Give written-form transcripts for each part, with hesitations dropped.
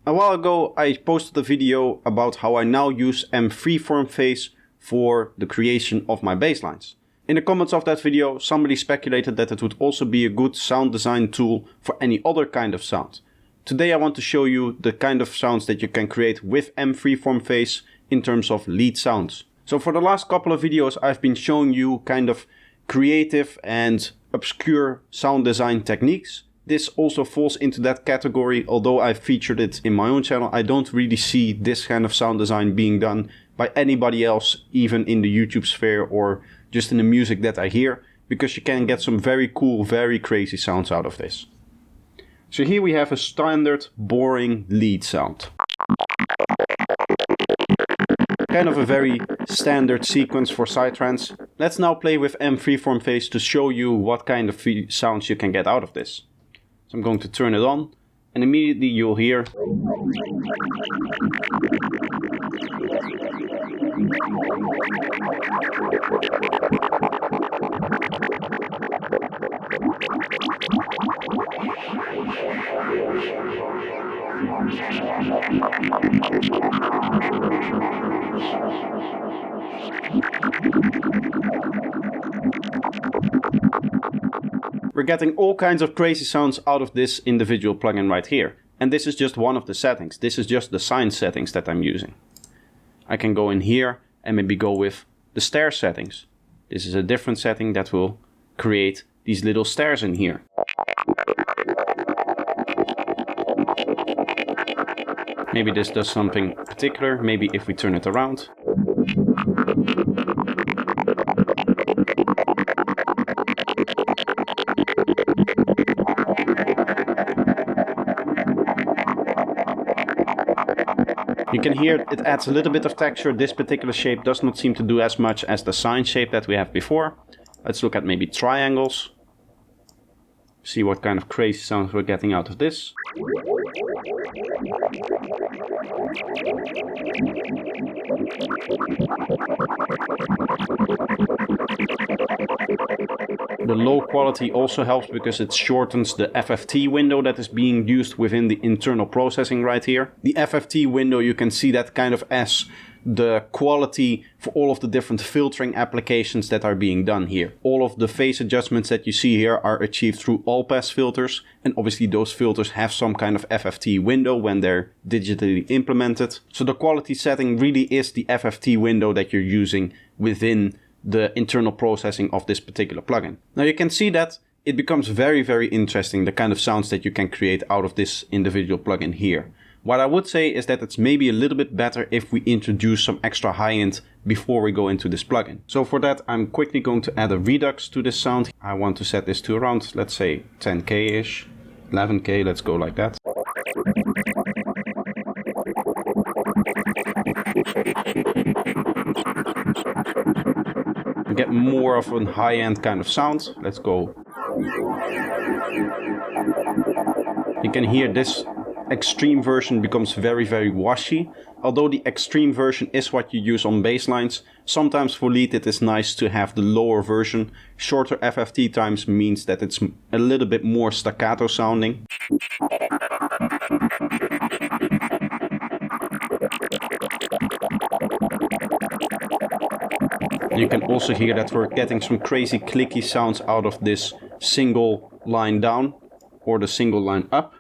A while ago I posted a video about how I now use MFreeFormPhase for the creation of my basslines. In the comments of that video somebody speculated that it would also be a good sound design tool for any other kind of sound. Today I want to show you the kind of sounds that you can create with MFreeFormPhase in terms of lead sounds. So for the last couple of videos I've been showing you kind of creative and obscure sound design techniques. This also falls into that category. Although I've featured it in my own channel, I don't really see this kind of sound design being done by anybody else, even in the YouTube sphere or just in the music that I hear, because you can get some very cool, very crazy sounds out of this. So here we have a standard boring lead sound. Kind of a very standard sequence for psytrance. Let's now play with MFreeFormPhase to show you what kind of sounds you can get out of this. So I'm going to turn it on and immediately you'll hear we're getting all kinds of crazy sounds out of this individual plugin right here. And this is just one of the settings. This is just the sign settings that I'm using. I can go in here and maybe go with the stair settings. This is a different setting that will create these little stairs in here. Maybe this does something particular. Maybe if we turn it around. You can hear it adds a little bit of texture. This particular shape does not seem to do as much as the sine shape that we have before. Let's look at maybe triangles. See what kind of crazy sounds we're getting out of this. The low quality also helps because it shortens the FFT window that is being used within the internal processing right here. The FFT window, you can see that kind of as the quality for all of the different filtering applications that are being done here. All of the phase adjustments that you see here are achieved through all-pass filters, and obviously those filters have some kind of FFT window when they're digitally implemented. So the quality setting really is the FFT window that you're using within the internal processing of this particular plugin. Now you can see that it becomes very, very interesting, the kind of sounds that you can create out of this individual plugin here. What I would say is that it's maybe a little bit better if we introduce some extra high-end before we go into this plugin. So for that, I'm quickly going to add a redux to this sound. I want to set this to around, let's say 10K-ish, 11K, let's go like that. Get more of a high-end kind of sound. Let's go. You can hear this extreme version becomes very, very washy. Although the extreme version is what you use on bass lines, sometimes for lead it is nice to have the lower version. Shorter FFT times means that it's a little bit more staccato sounding. You can also hear that we're getting some crazy clicky sounds out of this single line down or the single line up.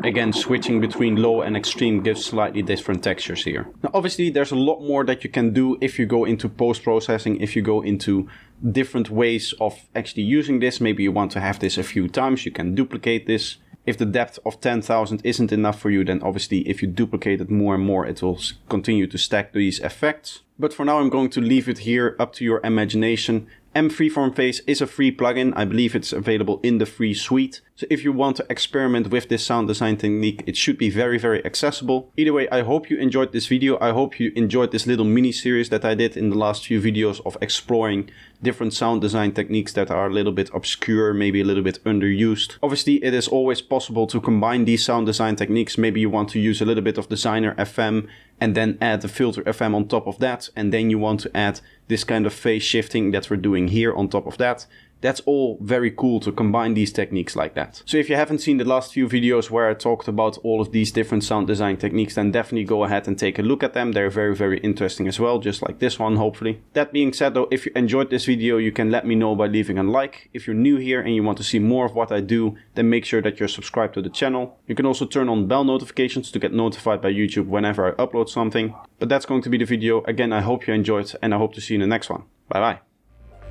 Again, switching between low and extreme gives slightly different textures here. Now obviously there's a lot more that you can do if you go into post-processing, if you go into different ways of actually using this. Maybe you want to have this a few times, you can duplicate this. If the depth of 10,000 isn't enough for you, then obviously if you duplicate it more and more, it will continue to stack these effects. But for now I'm going to leave it here up to your imagination. MFreeFormPhase is a free plugin. I believe it's available in the free suite. So if you want to experiment with this sound design technique, it should be very, very accessible. Either way, I hope you enjoyed this video. I hope you enjoyed this little mini series that I did in the last few videos of exploring different sound design techniques that are a little bit obscure, maybe a little bit underused. Obviously, it is always possible to combine these sound design techniques. Maybe you want to use a little bit of Designer FM and then add the Filter FM on top of that. And then you want to add this kind of phase shifting that we're doing here on top of that. That's all very cool to combine these techniques like that. So if you haven't seen the last few videos where I talked about all of these different sound design techniques, then definitely go ahead and take a look at them. They're very, very interesting as well, just like this one, hopefully. That being said though, if you enjoyed this video, you can let me know by leaving a like. If you're new here and you want to see more of what I do, then make sure that you're subscribed to the channel. You can also turn on bell notifications to get notified by YouTube whenever I upload something. But that's going to be the video. Again, I hope you enjoyed and I hope to see you in the next one. Bye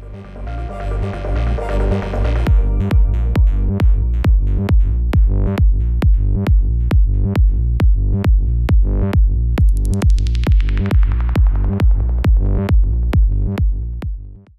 bye.